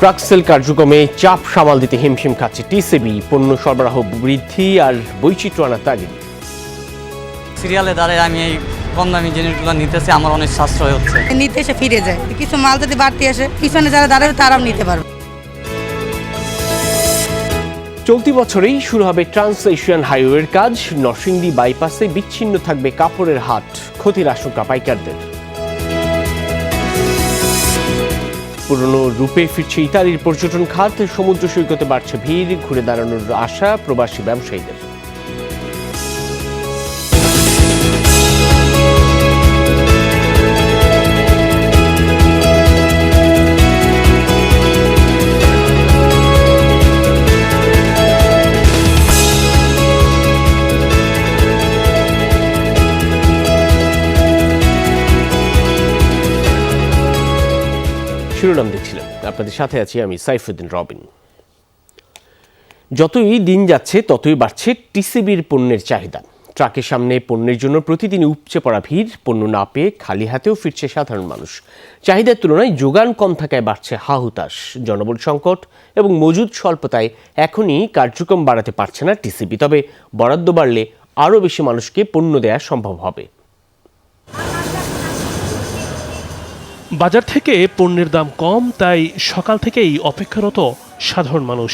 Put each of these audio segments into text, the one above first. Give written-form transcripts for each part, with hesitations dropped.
ট্রাকসেল কার্যক্রমে চাপ সামাল দিতে হিমশিম খাচ্ছে টিসিবি। পণ্য সরবরাহ বৃদ্ধি আর বৈচিত্র্য আনার তাগিদ। সিরিয়ালে দাঁড়ায় আমি এই কম দামি জিনিসগুলো নিতেছি, আমার অনেক সাশ্রয় হচ্ছে। নিতে এসে ফিরে যায়, কিছু মাল যদি বাড়তি আসে পিছনে যারা দাঁড়াবে তারাও নিতে পারবে। চলতি বছরেই শুরু হবে ট্রান্স এশিয়ান হাইওয়ের কাজ। নরসিংদী বাইপাসে বিচ্ছিন্ন থাকবে কাপড়ের হাট, ক্ষতির আশঙ্কা পাইকারদের। পুরনো রূপে ফিরছে ইতালির পর্যটন খাত। সমুদ্র সৈকতে বাড়ছে ভিড়, ঘুরে দাঁড়ানোর আশা প্রবাসী ব্যবসায়ীদের। শিরোনাম দেখছিলেন, আপনাদের সাথে আছি আমি সাইফুদ্দিন রবিন। যতই দিন যাচ্ছে ততই বাড়ছে টিসিবির পণ্যের চাহিদা। ট্রাকের সামনে পণ্যের জন্য প্রতিদিন উপচে পড়া ভিড়। পণ্য না পেয়ে খালি হাতেও ফিরছে সাধারণ মানুষ। চাহিদার তুলনায় যোগান কম থাকায় বাড়ছে হাহুতাশ। জনবল সংকট এবং মজুদ স্বল্পতায় এখনই কার্যক্রম বাড়াতে পারছে না টিসিবি। তবে বরাদ্দ বাড়লে আরও বেশি মানুষকে পণ্য দেয়া সম্ভব হবে। বাজার থেকে পণ্যের দাম কম, তাই সকাল থেকেই অপেক্ষারত সাধারণ মানুষ।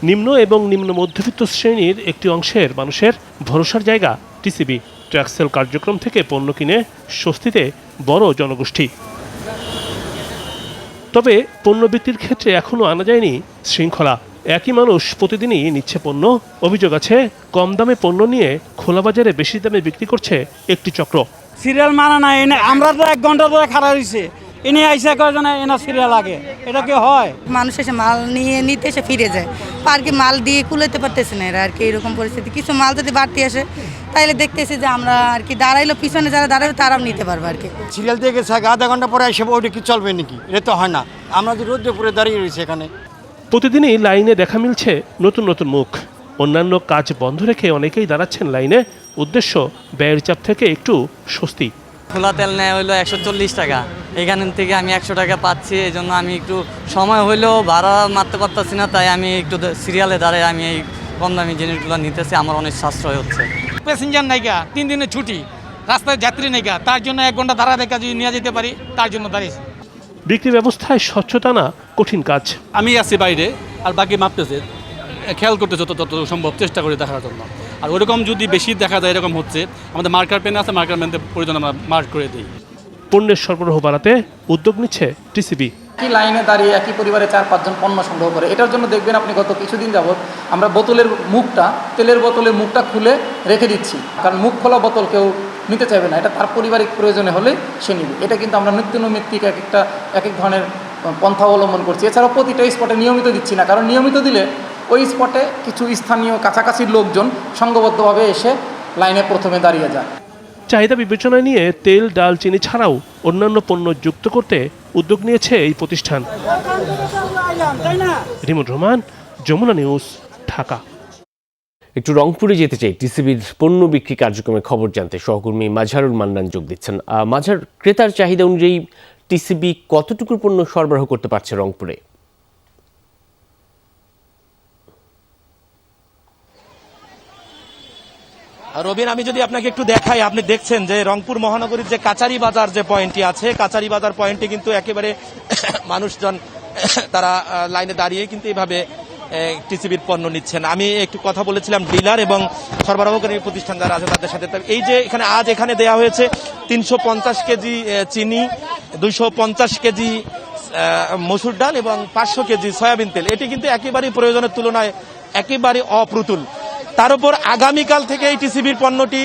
নিম্ন এবং নিম্ন মধ্যবিত্ত শ্রেণীর একটি অংশের মানুষের ভরসার জায়গা টিসিবি। ট্রাকসেল কার্যক্রম থেকে পণ্য কিনে স্বস্তিতে বড় জনগোষ্ঠী। তবে পণ্য বিক্রির ক্ষেত্রে এখনও আনা যায়নি শৃঙ্খলা। একই মানুষ প্রতিদিনই নিচ্ছে পণ্য। অভিযোগ আছে, কম দামে পণ্য নিয়ে খোলা বাজারে বেশি দামে বিক্রি করছে একটি চক্র। সিরিয়াল মানা নাই, আমরা তো 1 ঘন্টা ধরে খাড়া হয়েছে, এনে আইসা কয়জন এনা সিরিয়াল আগে, এটা কি হয়? মানুষ এসে মাল নিতে এসে ফিরে যায়, পার্কে মাল দিয়ে কুলাতে পারতেছে না এরা আর কি। এরকম পরিস্থিতি, কিছু মাল যদি বাড়তি আসে তাইলে দেখতেছি যে আমরা আর কি দাঁড়াইলো, পিছনে যারা দাঁড়াবে তারাও নিতে পারবে আর কি। সিরিয়াল দিয়ে গেছে আধা ঘন্টা পরে এসে ওইটা কি চলবে নাকি? এটা তো হয় না। আমরা যে রোদ্রে পুরে দাঁড়িয়ে রয়েছে এখানে। প্রতিদিনই লাইনে দেখা মিলছে নতুন নতুন মুখ। অন্যান্য কাজ বন্ধ রেখে অনেকেই দাঁড়াচ্ছেন লাইনে। উদ্দেশ্য ব্যয়ের চাপ থেকে একটু স্বস্তি। খোলা তেল নেয় হইলো 140 টাকা, এখান থেকে আমি 100 টাকা পাচ্ছি। এই জন্য আমি একটু সময় হইলেও ভাড়া মারতে পারতেছি না, তাই আমি একটু সিরিয়ালে দাঁড়ায় আমি এই কম দামি জিনিসগুলো নিতেছি, আমার অনেক সাশ্রয় হচ্ছে। প্যাসেঞ্জার নাইকা, 3 দিনের ছুটি, রাস্তায় যাত্রী নাইকা, তার জন্য 1 ঘন্টা দাঁড়া দেখা যদি নিয়ে যেতে পারি তার জন্য দাঁড়িয়েছি। বিক্রি ব্যবস্থায় স্বচ্ছতা না কঠিন কাজ। আমি আছি বাইরে, আর বাকি মাপতেছে, খেয়াল করতেছে তত সম্ভব, চেষ্টা করে দেখার জন্য। আর ওরকম যদি বেশি দেখা যায় এরকম হচ্ছে, আমাদের মার্কার পেন আছে, মার্কার পেন প্রয়োজন আমরা মার্ক করে দিই। পণ্যের সরবরাহ বাড়াতে উদ্যোগ নিচ্ছে টিসিবি। একই লাইনে দাঁড়িয়ে একই পরিবারে 4-5 জন পণ্য সংগ্রহ করে। এটার জন্য দেখবেন আপনি গত কিছুদিন যাবৎ আমরা তেলের বোতলের মুখটা খুলে রেখে দিচ্ছি, কারণ মুখ খোলা বোতল কেউ নিতে চাইবে না। এটা তার পারিবারিক প্রয়োজনে হলে সে নিবে। এটা কিন্তু আমরা নিত্যনৈমিত্তিক এক এক ধরনের পন্থা অবলম্বন করছি। এছাড়াও প্রতিটা স্পটে নিয়মিত দিচ্ছি না, কারণ নিয়মিত দিলে ওই স্পটে কিছু স্থানীয় কাছাকাছি লোকজন সংঘবদ্ধভাবে এসে লাইনে প্রথমে দাঁড়িয়ে যায়। চাহিদা বিবেচনায় নিয়ে তেল, ডাল, চিনি ছাড়াও অন্যান্য পণ্য যুক্ত করতে উদ্যোগ নিয়েছে এই প্রতিষ্ঠান। রিমুর রহমান, যমুনা নিউজ, ঢাকা। একটু রংপুরে যেতে চাই। টিসিবির পণ্য বিক্রি কার্যক্রমের খবর জানতে সহকর্মী মাঝারুল মান্নান যোগ দিচ্ছেন। মাঝার, ক্রেতার চাহিদা অনুযায়ী টিসিবি কতটুকু পণ্য সরবরাহ করতে পারছে রংপুরে? রবিন, আমি যদি আপনাকে একটু দেখাই, আপনি দেখছেন যে রংপুর মহানগরীর যে কাচারি বাজার যে পয়েন্টটি আছে, কাচারি বাজার পয়েন্টে কিন্তু একেবারে মানুষজন তারা লাইনে দাঁড়িয়ে কিন্তু এইভাবে টিসিবির পণ্য নিচ্ছেন। আমি একটু কথা বলেছিলাম ডিলার এবং সরবরাহকারী প্রতিষ্ঠান যারা আছে তাদের সাথে। এই যে এখানে দেওয়া হয়েছে 350 কেজি চিনি, 250 কেজি মসুর ডাল এবং 500 কেজি সয়াবিন তেল। এটি কিন্তু একেবারেই প্রয়োজনের তুলনায় একেবারে অপ্রতুল। তার উপর আগামীকাল থেকে এই টিসিবির পণ্যটি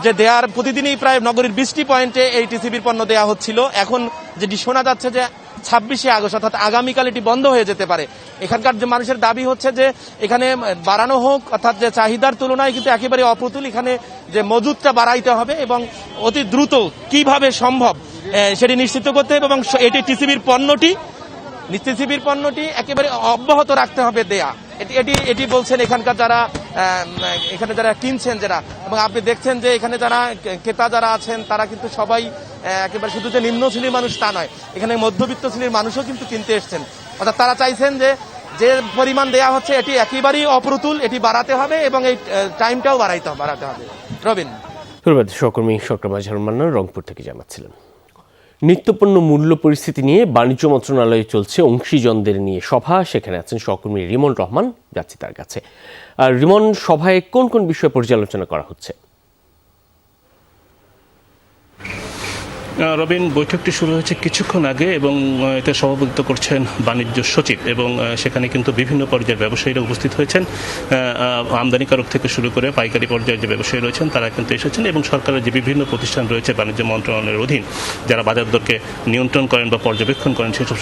যে দেওয়ার, প্রতিদিনই প্রায় নগরীর 20টি পয়েন্টে এই টিসিবির পণ্য দেওয়া হচ্ছিল। এখন যেটি শোনা যাচ্ছে যে 26শে আগস্ট অর্থাৎ আগামীকাল এটি বন্ধ হয়ে যেতে পারে। এখানকার যে মানুষের দাবি হচ্ছে যে এখানে বাড়ানো হোক, অর্থাৎ যে চাহিদার তুলনায় কিন্তু একেবারে অপ্রতুল। এখানে যে মজুদটা বাড়াইতে হবে এবং অতি দ্রুত কিভাবে সম্ভব সেটি নিশ্চিত করতে হবে এবং এটি টিসিবির পণ্যটি একেবারে অব্যাহত রাখতে হবে দেয়া। এটি বলছেন এখানকার এখানে যারা কিনছেন যারা, এবং আপনি দেখছেন যে এখানে যারা ক্রেতা যারা আছেন তারা কিন্তু সবাই একেবারে শুধু যে নিম্ন শ্রেণীর মানুষ তা নয়, এখানে মধ্যবিত্ত শ্রেণীর মানুষও কিন্তু কিনতে এসছেন। অর্থাৎ তারা চাইছেন যে পরিমাণ দেয়া হচ্ছে এটি একেবারেই অপ্রতুল, এটি বাড়াতে হবে এবং এই টাইমটাও বাড়াতে হবে। রবিন, ধন্যবাদ। সহকর্মী শকর মাজহারুল মান্নান রংপুর থেকে জানাচ্ছিলেন। নিত্যপণ্য মূল্য পরিস্থিতি নিয়ে বাণিজ্য মন্ত্রণালয়ে চলছে অংশীজনদের নিয়ে সভা। সেখানে আছেন সহকর্মী রিমন রহমান, যাচ্ছি তার কাছে। আর রিমন, সভায় কোন কোন বিষয়ে পর্যালোচনা করা হচ্ছে? রবিন, বৈঠকটি শুরু হয়েছে কিছুক্ষণ আগে এবং এতে সভাপতিত্ব করছেন বাণিজ্য সচিব এবং সেখানে কিন্তু বিভিন্ন পর্যায়ের ব্যবসায়ীরা উপস্থিত হয়েছেন। আমদানিকারক থেকে শুরু করে পাইকারি পর্যায়ের যে ব্যবসায়ী রয়েছেন তারা কিন্তু এসেছেন এবং সরকারের যে বিভিন্ন প্রতিষ্ঠান রয়েছে বাণিজ্য মন্ত্রণালয়ের অধীন, যারা বাজার দরকে নিয়ন্ত্রণ করেন বা পর্যবেক্ষণ করেন, সেসব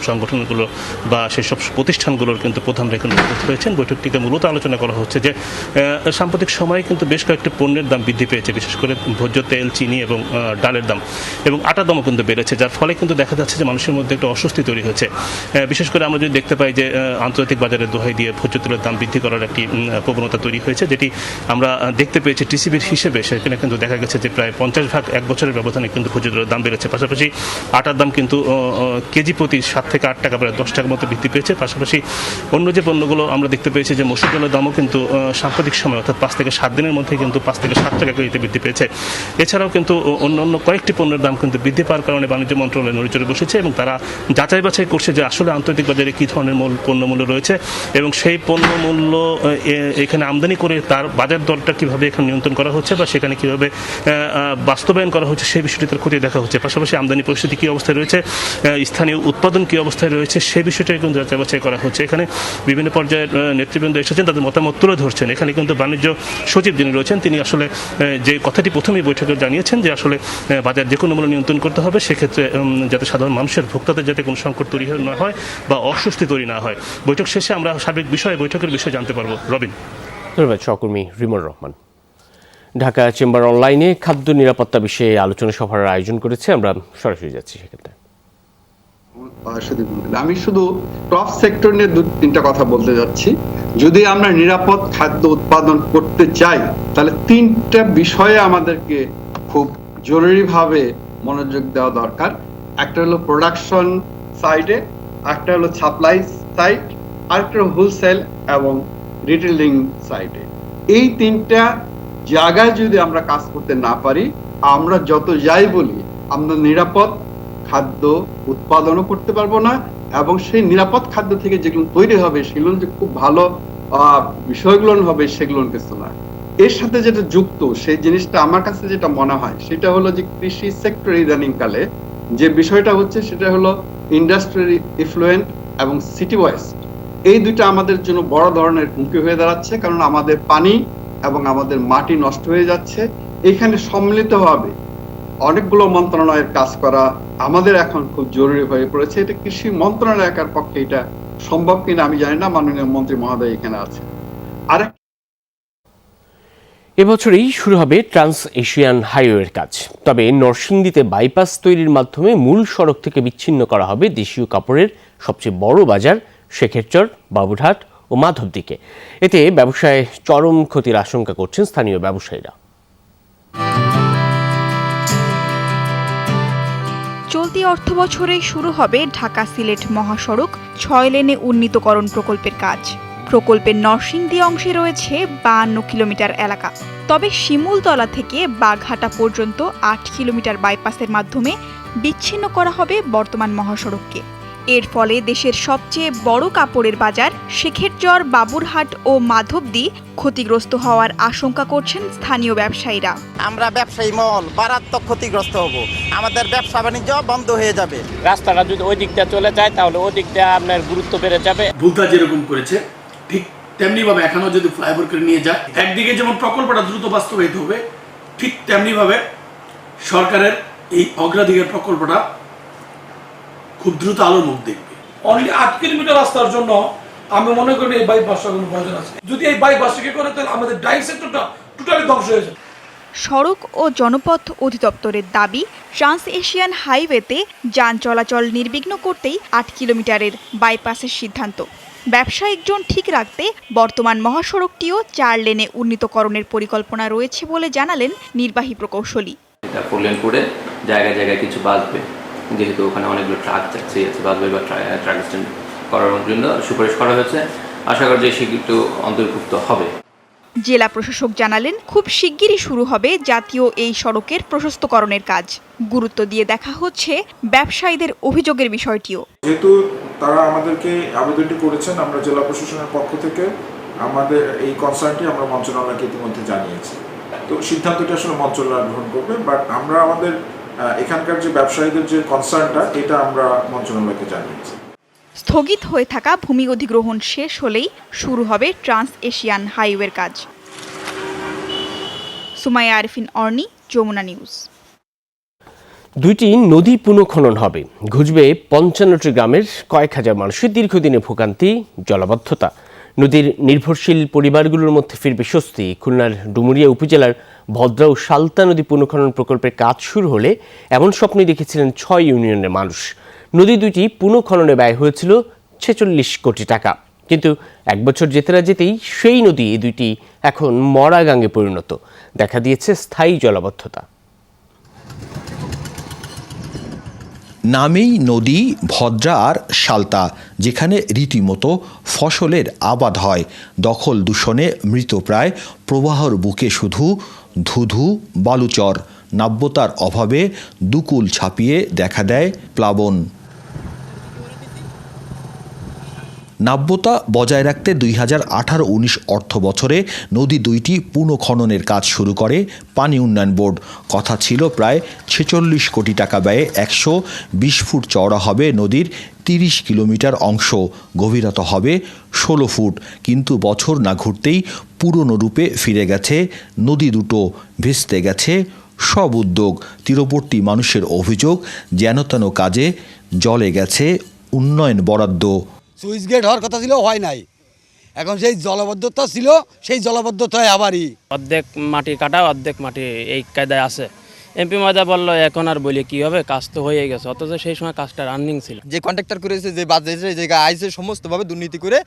সংগঠনগুলো বা সেসব প্রতিষ্ঠানগুলোর কিন্তু প্রধানরা কিন্তু উপস্থিত হয়েছেন। বৈঠকটিতে মূলত আলোচনা করা হচ্ছে যে সাম্প্রতিক সময়ে কিন্তু বেশ কয়েকটি পণ্যের দাম বৃদ্ধি পেয়েছে, বিশেষ করে ভোজ্য তেল, চিনি এবং ডালের দাম এবং আটার দামও কিন্তু বেড়েছে, যার ফলে কিন্তু দেখা যাচ্ছে যে মানুষের মধ্যে একটা অস্বস্তি তৈরি হয়েছে। বিশেষ করে আমরা যদি দেখতে পাই যে আন্তর্জাতিক বাজারের দোহাই দিয়ে ভোজ্য তেলের দাম বৃদ্ধি করার একটি প্রবণতা তৈরি হয়েছে, যেটি আমরা দেখতে পেয়েছি টিসিবির হিসেবে। সেখানে কিন্তু দেখা গেছে যে প্রায় 50 এক বছরের ব্যবধানে কিন্তু ভোজ্য তেলের দাম বেড়েছে। পাশাপাশি আটার দাম কিন্তু কেজি প্রতি 7 থেকে 8 টাকা, প্রায় 10 টাকার মতো বৃদ্ধি পেয়েছে। পাশাপাশি অন্য যে পণ্যগুলো আমরা দেখতে পেয়েছি যে মসুর ডালের দামও কিন্তু সাম্প্রতিক সময় অর্থাৎ 5 থেকে 7 দিনের মধ্যে কিন্তু 5 থেকে 7 টাকা কেজিতে বৃদ্ধি পেয়েছে। এছাড়াও কিন্তু অন্য কয়েকটি পণ্যের দাম কিন্তু বৃদ্ধি পাওয়ার কারণে বাণিজ্য মন্ত্রণালয় নড়িচড়ে বসেছে এবং তারা যাচাই বাছাই করছে যে আসলে আন্তর্জাতিক বাজারে কী ধরনের পণ্য মূল্য রয়েছে এবং সেই পণ্য মূল্য এখানে আমদানি করে তার বাজার দরটা কীভাবে এখানে নিয়ন্ত্রণ করা হচ্ছে বা সেখানে কীভাবে বাস্তবায়ন করা হচ্ছে সেই বিষয়টি তার খতিয়ে দেখা হচ্ছে। পাশাপাশি আমদানি পরিস্থিতি কী অবস্থায় রয়েছে, স্থানীয় উৎপাদন কী অবস্থায় রয়েছে সেই বিষয়টাই কিন্তু যাচাই বাছাই করা হচ্ছে। এখানে বিভিন্ন পর্যায়ের নেতৃবৃন্দ এসেছেন, তাদের মতামত তুলে ধরছেন। এখানে কিন্তু বাণিজ্য সচিব যিনি রয়েছেন তিনি আসলে যে কথাটি প্রথমেই বৈঠকে জানিয়েছেন যে আসলে বাজার যে কোনো মূল্য নিয়ন্ত্রণ করতে হবে, সেক্ষেত্রে যাতে সাধারণ মানুষের ভোক্তাদের যাতে কোনো সংকট তৈরি না হয় বা অস্বস্তি তৈরি না হয়। বৈঠক শেষে আমরা সার্বিক বৈঠকের বিষয়ে জানতে পারবো। রবিন, ধন্যবাদ সহকর্মী রিমন রহমান। ঢাকা চেম্বার অনলাইনে খাদ্য নিরাপত্তা বিষয়ে আলোচনা সভার আয়োজন করেছে, আমরা সরাসরি যাচ্ছি সেক্ষেত্রে। আমি শুধু ক্রপ সেক্টর নিয়ে 2-3টা কথা বলতে যাচ্ছি। যদি আমরা নিরাপদ খাদ্য উৎপাদন করতে চাই তাহলে 3টা বিষয়ে আমাদেরকে খুব জরুরিভাবে মনোযোগ দেওয়া দরকার। একটা হলো প্রোডাকশন সাইডে, একটা হলো সাপ্লাই সাইড, আরেকটা হলো হোলসেল এবং রিটেলিং সাইডে। এই 3টা জায়গায় যদি আমরা কাজ করতে না পারি, আমরা যত যাই বলি আমরা নিরাপদ খাদ্য উৎপাদনও করতে পারবো না এবং সেই নিরাপদ খাদ্য থেকে যেগুলো তৈরি হবে সেগুলো যে খুব ভালো বিষয়গুলো হবে সেগুলো কিছু না। এর সাথে যেটা যুক্ত সেই জিনিসটা আমার কাছে যেটা মনে হয় সেটা হলো যে কৃষি সেক্টর ইদানিং কালে যে বিষয়টা হচ্ছে সেটা হলো ইন্ডাস্ট্রি ইফ্লুয়েন্ট এবং সিটি ওয়েস্ট। এই দুইটা আমাদের জন্য বড় ধরনের হুমকি হয়ে দাঁড়াচ্ছে, কারণ আমাদের পানি এবং আমাদের মাটি নষ্ট হয়ে যাচ্ছে। এখানে সম্মিলিতভাবে অনেকগুলো মন্ত্রণালয়ের কাজ করা আমাদের এখন খুব জরুরি হয়ে পড়েছে। এটা কৃষি মন্ত্রণালয় একার পক্ষে এটা সম্ভব কিনা আমি জানি না, মাননীয় মন্ত্রী মহোদয় এখানে আছে। আর এবছরই শুরু হবে ট্রান্স এশিয়ান হাইওয়ের কাজ। তবে নরসিংদীতে বাইপাস তৈরির মাধ্যমে মূল সড়ক থেকে বিচ্ছিন্ন করা হবে দেশীয় কাপড়ের সবচেয়ে বড় বাজার শেখেরচর, বাবুরহাট ও মাধবদীকে। এতে ব্যবসায় চরম ক্ষতির আশঙ্কা করছেন স্থানীয় ব্যবসায়ীরা। চলতি অর্থবছরে শুরু হবে ঢাকা সিলেট মহাসড়ক 6 লেনে উন্নীতকরণ প্রকল্পের কাজ। প্রকল্পের নরসিংদী অংশে রয়েছে 52 কিলোমিটার এলাকা। তবে শিমুলতলা থেকে বাঘহাটা পর্যন্ত 8 কিলোমিটার বাইপাসের মাধ্যমে বিচ্ছিন্ন করা হবে বর্তমান মহাসড়ককে। এর ফলে দেশের সবচেয়ে বড় কাপড়ের বাজার শেখেরচর, বাবুরহাট ও মাধবদী ক্ষতিগ্রস্ত হওয়ার আশঙ্কা করছেন স্থানীয় ব্যবসায়ীরা। আমরা ব্যবসায়ী মহল মারাত্মক ক্ষতিগ্রস্ত হব, আমাদের ব্যবসা বাণিজ্য বন্ধ হয়ে যাবে। রাস্তাটা যদি ওই দিকটা চলে যায় তাহলে ওই দিকটা আপনার গুরুত্ব বেড়ে যাবে। ভুলতা যেরকম করেছে ঠিক তেমনি ভাবে এখনো যদি ফ্লাইওভার করে নিয়ে যায়, একদিকে যেমন প্রকল্পটা দ্রুত বাস্তবায়িত হবে, ঠিক তেমনি ভাবে সরকারের এই অগ্রাধিকার প্রকল্পটা খুব দ্রুত আলোর মুখ দেখবে। অনলি 8 কিলোমিটার রাস্তার জন্য আমি মনে করি এই বাইপাসটা কোনো প্রয়োজন আছে। যদি এই বাইপাসটাকে করে তাহলে আমাদের ড্রাইভ সেক্টরটা টোটালি ধ্বংস হয়ে যাবে। সড়ক ও জনপথ অধিদপ্তরের দাবি, ট্রান্স এশিয়ান হাইওয়েতে যান চলাচল নির্বিঘ্ন করতেই 8 কিলোমিটারের বাইপাসের সিদ্ধান্ত। ব্যবসায়িক জোন ঠিক রাখতে বর্তমান মহাসড়কটিও 4 লেনে উন্নীতকরণের পরিকল্পনা রয়েছে বলে জানালেন নির্বাহী প্রকৌশলী। এটা 4 লেন করে জায়গায় জায়গায় কিছু বাঁচবে, যেহেতু ওখানে অনেকগুলো ট্রাক যাচ্ছে বাঁচবে বা ট্রাক স্ট্যান্ড করার জন্য সুপারিশ করা হয়েছে। আশা করি যে সেগুলো অন্তর্ভুক্ত হবে। জেলা প্রশাসক জানালেন, খুব শিগগিরই শুরু হবে জাতীয় এই সড়কের প্রশস্তকরণের কাজ। গুরুত্ব দিয়ে দেখা হচ্ছে ব্যবসায়ীদের অভিযোগের বিষয়টিও। যেহেতু তারা আমাদেরকে আবেদনটি করেছেন, আমরা জেলা প্রশাসনের পক্ষ থেকে আমাদের এই কনসার্নটি আমরা মন্ত্রণালয়কে ইতিমধ্যে জানিয়েছি। তো সিদ্ধান্তটি আসলে মন্ত্রণালয় গ্রহণ করবে, বাট আমরা আমাদের এখানকার যে ব্যবসায়ীদের যে কনসার্নটা এটা আমরা মন্ত্রণালয়কে জানিয়েছি। স্থগিত হয়ে থাকা ভূমি অধিগ্রহণ শেষ হলেই শুরু হবে ট্রান্স এশিয়ান হাইওয়ের কাজ। সুমাইয়া আরিফিন, অর্নি, যমুনা নিউজ। 2টি নদী পুনঃখনন হবে, ঘুচবে 55টি গ্রামের কয়েক হাজার মানুষের দীর্ঘদিনের ভোগান্তি, জলাবদ্ধতা। নদীর নির্ভরশীল পরিবারগুলোর মধ্যে ফিরবে স্বস্তি। খুলনার ডুমুরিয়া উপজেলার ভদ্রা ও সালতা নদী পুনঃখনন প্রকল্পের কাজ শুরু হলে এমন স্বপ্নই দেখেছিলেন 6 ইউনিয়নের মানুষ। নদী দুটি পুনঃখননে ব্যয় হয়েছিল 46 কোটি টাকা, কিন্তু 1 বছর যেতে না যেতেই সেই নদী দুইটি এখন মরা গাঙ্গে পরিণত। দেখা দিয়েছে স্থায়ী জলাবদ্ধতা। নামেই নদী ভদ্রা আর সালতা, যেখানে রীতিমতো ফসলের আবাদ হয়। দখল দূষণে মৃতপ্রায়, প্রবাহর বুকে শুধু ধুধু বালুচর। নাব্যতার অভাবে দুকুল ছাপিয়ে দেখা দেয় প্লাবন। নাব্যতা বজায় রাখতে 2018-19 অর্থ বছরে নদী দুইটি পুনঃখননের কাজ শুরু করে পানি উন্নয়ন বোর্ড। কথা ছিল প্রায় 46 কোটি টাকা ব্যয়ে 120 ফুট চওড়া হবে নদীর 30 কিলোমিটার অংশ, গভীরতা হবে 16 ফুট। কিন্তু বছর না ঘুরতেই পুরনো রূপে ফিরে গেছে নদী দুটো, ভেস্তে গেছে সব উদ্যোগ। তীরবর্তী মানুষের অভিযোগ, যেনতেন কাজে জলে গেছে উন্নয়ন বরাদ্দ। সুইচ গেট হওয়ার কথা ছিল, হয় নাই। এখন সেই জলাবদ্ধতা ছিল, সেই জলাবদ্ধতায় আবারই অর্ধেক মাটি কাটা, অর্ধেক মাটি এই কায়দায় আছে। এমপি মহোদয় বললো এখন আর বলি কি হবে, কাজ তো হয়ে গেছে, অথচ সেই সময় কাজটা রানিং ছিল। যে কন্ট্রাক্টর করেছে, যে বাজেটের জায়গায় আইসে সমস্তভাবে দুর্নীতি করে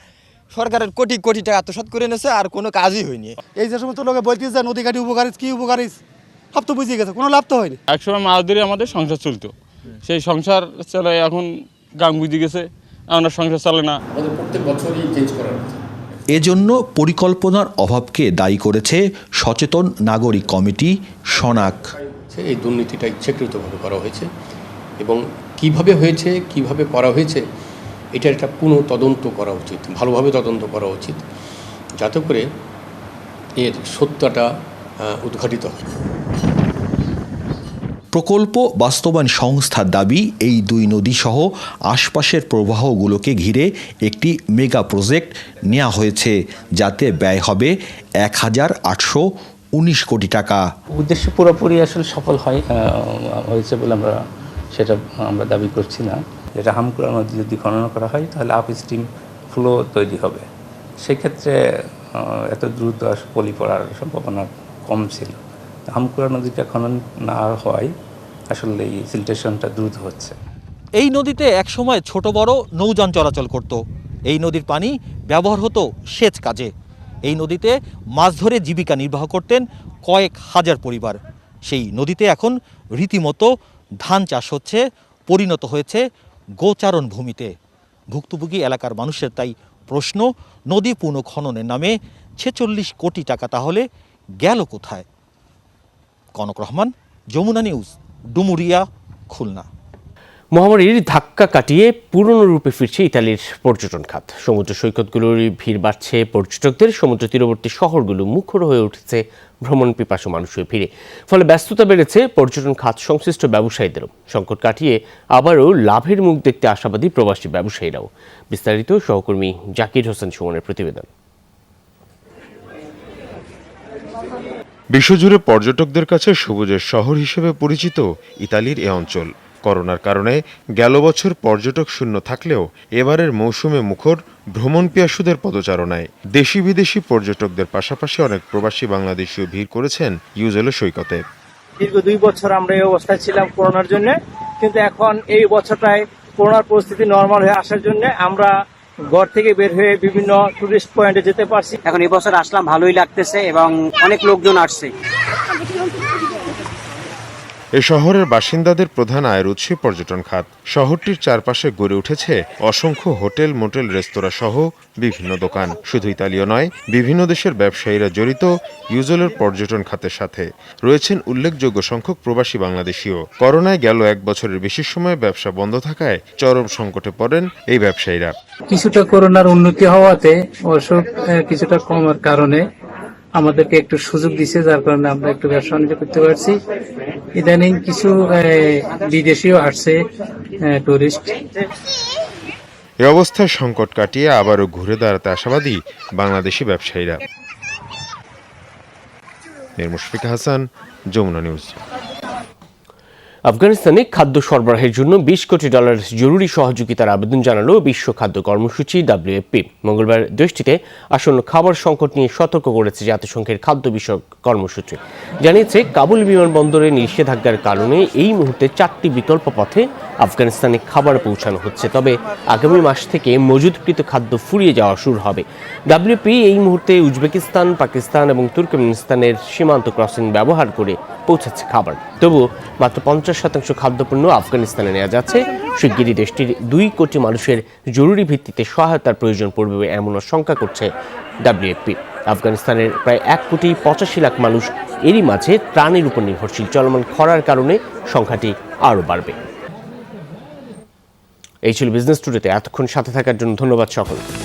সরকারের কোটি কোটি টাকা আত্মসাৎ করে নেছে, আর কোনো কাজই হয়নি। এই যে সমস্ত লোকে বলতে যে নদী কাটি উপকারিস কি উপকারিস, সব তো বুঝিয়ে গেছে, কোনো লাভ তো হয়নি। একসময় মাছ ধরে আমাদের সংসার চলতো, সেই সংসার চলে এখন গাং বুঝে গেছে, আমরা সংসার চলে না। প্রত্যেক বছরই চেঞ্জ করার এজন্য পরিকল্পনার অভাবকে দায়ী করেছে সচেতন নাগরিক কমিটি সনাক। এই দুর্নীতিটা ইচ্ছাকৃতভাবে করা হয়েছে এবং কিভাবে হয়েছে, কিভাবে করা হয়েছে, এটার একটা পুনঃ তদন্ত করা উচিত, ভালোভাবে তদন্ত করা উচিত, যাতে করে এর সত্যটা উদ্ঘাটিত হয়। প্রকল্প বাস্তবায়ন সংস্থার দাবি, এই দুই নদী সহ আশপাশের প্রবাহগুলোকে ঘিরে একটি মেগা প্রজেক্ট নেওয়া হয়েছে, যাতে ব্যয় হবে 1819 কোটি টাকা। উদ্দেশ্য পুরোপুরি আসলে সফল হয়েছে বলে আমরা দাবি করছি না। যেটা হামকুড়া নদী যদি খনন করা হয় তাহলে আপ স্ট্রিম ফ্লো তৈরি হবে, সেক্ষেত্রে এত দ্রুত পলি পড়ার সম্ভাবনা কম ছিল। হামকুড়া নদীটা খনন না হওয়ায় আসলে এই সিলটেশনটা দ্রুত হচ্ছে। এই নদীতে একসময় ছোট বড় নৌযান চলাচল করত। এই নদীর পানি ব্যবহার হতো সেচ কাজে। এই নদীতে মাছ ধরে জীবিকা নির্বাহ করতেন কয়েক হাজার পরিবার। সেই নদীতে এখন রীতিমতো ধান চাষ হচ্ছে, পরিণত হয়েছে গোচারণ ভূমিতে। ভুক্তভোগী এলাকার মানুষের তাই প্রশ্ন, নদী পুনঃখননের নামে 46 কোটি টাকা তাহলে গেল কোথায়? কনক রহমান, যমুনা নিউজ, ডুমুরিয়া, খুলনা। মহামারীর ধাক্কা কাটিয়ে পুরনো রূপে ফিরছে ইতালির পর্যটন খাত। সমুদ্র সৈকতগুলোর ভিড় বাড়ছে পর্যটকদের, সমুদ্র তীরবর্তী শহরগুলো মুখর হয়ে উঠেছে ভ্রমণ পিপাসু মানুষের ভিড়ে। ফলে ব্যস্ততা বেড়েছে পর্যটন খাত সংশ্লিষ্ট ব্যবসায়ীদেরও। সংকট কাটিয়ে আবারও লাভের মুখ দেখতে আশাবাদী প্রবাসী ব্যবসায়ীরাও। বিস্তারিত সহকর্মী জাকির হোসেন সুমনের প্রতিবেদন। বিশ্বজুড়ে পর্যটকদের কাছে সবুজের শহর হিসেবে পরিচিত ইতালির এ অঞ্চল। করোনার কারণে গেল বছর পর্যটক শূন্য থাকলেও এবারের মৌসুমে মুখর ভ্রমণ পিয়াসুদের পদচারণায়। দেশি বিদেশি পর্যটকদের পাশাপাশি অনেক প্রবাসী বাংলাদেশিও ভিড় করেছেন ইউজেলো সৈকতে। দীর্ঘ 2 বছর আমরা এই অবস্থায় ছিলাম করোনার জন্য, কিন্তু এখন এই বছরটায় করোনার পরিস্থিতি নর্মাল হয়ে আসার জন্য আমরা ঘর থেকে বের হয়ে বিভিন্ন টুরিস্ট পয়েন্টে যেতে পারছি। এখন এই বছর আসলাম, ভালোই লাগতেছে এবং অনেক লোকজন আসছে। এ শহরের বাসিন্দাদের প্রধান আয়ের উৎস পর্যটন খাত। শহরটির চারপাশে গড়ে উঠেছে অসংখ্য হোটেল, মোটেল, রেস্তোরাঁ সহ বিভিন্ন দোকান। শুধু ইতালীয় নয়, বিভিন্ন দেশের ব্যবসায়ীরা জড়িত ইউজলের পর্যটন খাতের সাথে। রয়েছেন উল্লেখযোগ্য সংখ্যক প্রবাসী বাংলাদেশিও। করোনায় গেল 1 বছরের বেশি সময় ব্যবসা বন্ধ থাকায় চরম সংকটে পড়েন এই ব্যবসায়ীরা। কিছুটা করোনার উন্নতি হওয়াতে অসুখ কিছুটা কমার কারণে আমাদেরকে একটু সুযোগ দিছে, যার কারণে আমরা একটু ব্যবসা বাণিজ্য করতে পারছি। ইদানিং কিছু বিদেশিও আসছে, টুরিস্ট। এ অবস্থায় সংকট কাটিয়ে আবারও ঘুরে দাঁড়াতে আশাবাদী বাংলাদেশি ব্যবসায়ীরা। মুশফিক হাসান, যমুনা নিউজ। আফগানিস্তানে খাদ্য সরবরাহের জন্য $20 কোটি জরুরি সহযোগিতার আবেদন জানালো বিশ্ব খাদ্য কর্মসূচি WFP। মঙ্গলবার দেশটিতে আসন্ন খাবার সংকট নিয়ে সতর্ক করেছে জাতিসংঘের খাদ্য বিষয়ক কর্মসূচি। জানিয়েছে, কাবুল বিমানবন্দরে নিষেধাজ্ঞার কারণে এই মুহূর্তে 4টি বিকল্প পথে আফগানিস্তানে খাবার পৌঁছানো হচ্ছে। তবে আগামী মাস থেকে মজুদকৃত খাদ্য ফুরিয়ে যাওয়া শুরু হবে। WFP এই মুহূর্তে উজবেকিস্তান, পাকিস্তান এবং তুর্কমেনিস্তানের সীমান্ত ক্রসিং ব্যবহার করে পৌঁছাচ্ছে খাবার। তবুও মাত্র 50% খাদ্যপণ্য আফগানিস্তানে নেওয়া যাচ্ছে। শিগগিরই দেশটির 2 কোটি মানুষের জরুরি ভিত্তিতে সহায়তার প্রয়োজন পড়বে এমন আশঙ্কা করছে WFP। আফগানিস্তানের প্রায় 1,85,00,000 মানুষ এরই মাঝে ত্রাণের উপর নির্ভরশীল। চলমান খরার কারণে সংখ্যাটি আরও বাড়বে। এই ছিল বিজনেস টুডেতে। এতক্ষণ সাথে থাকার জন্য ধন্যবাদ সকলকে।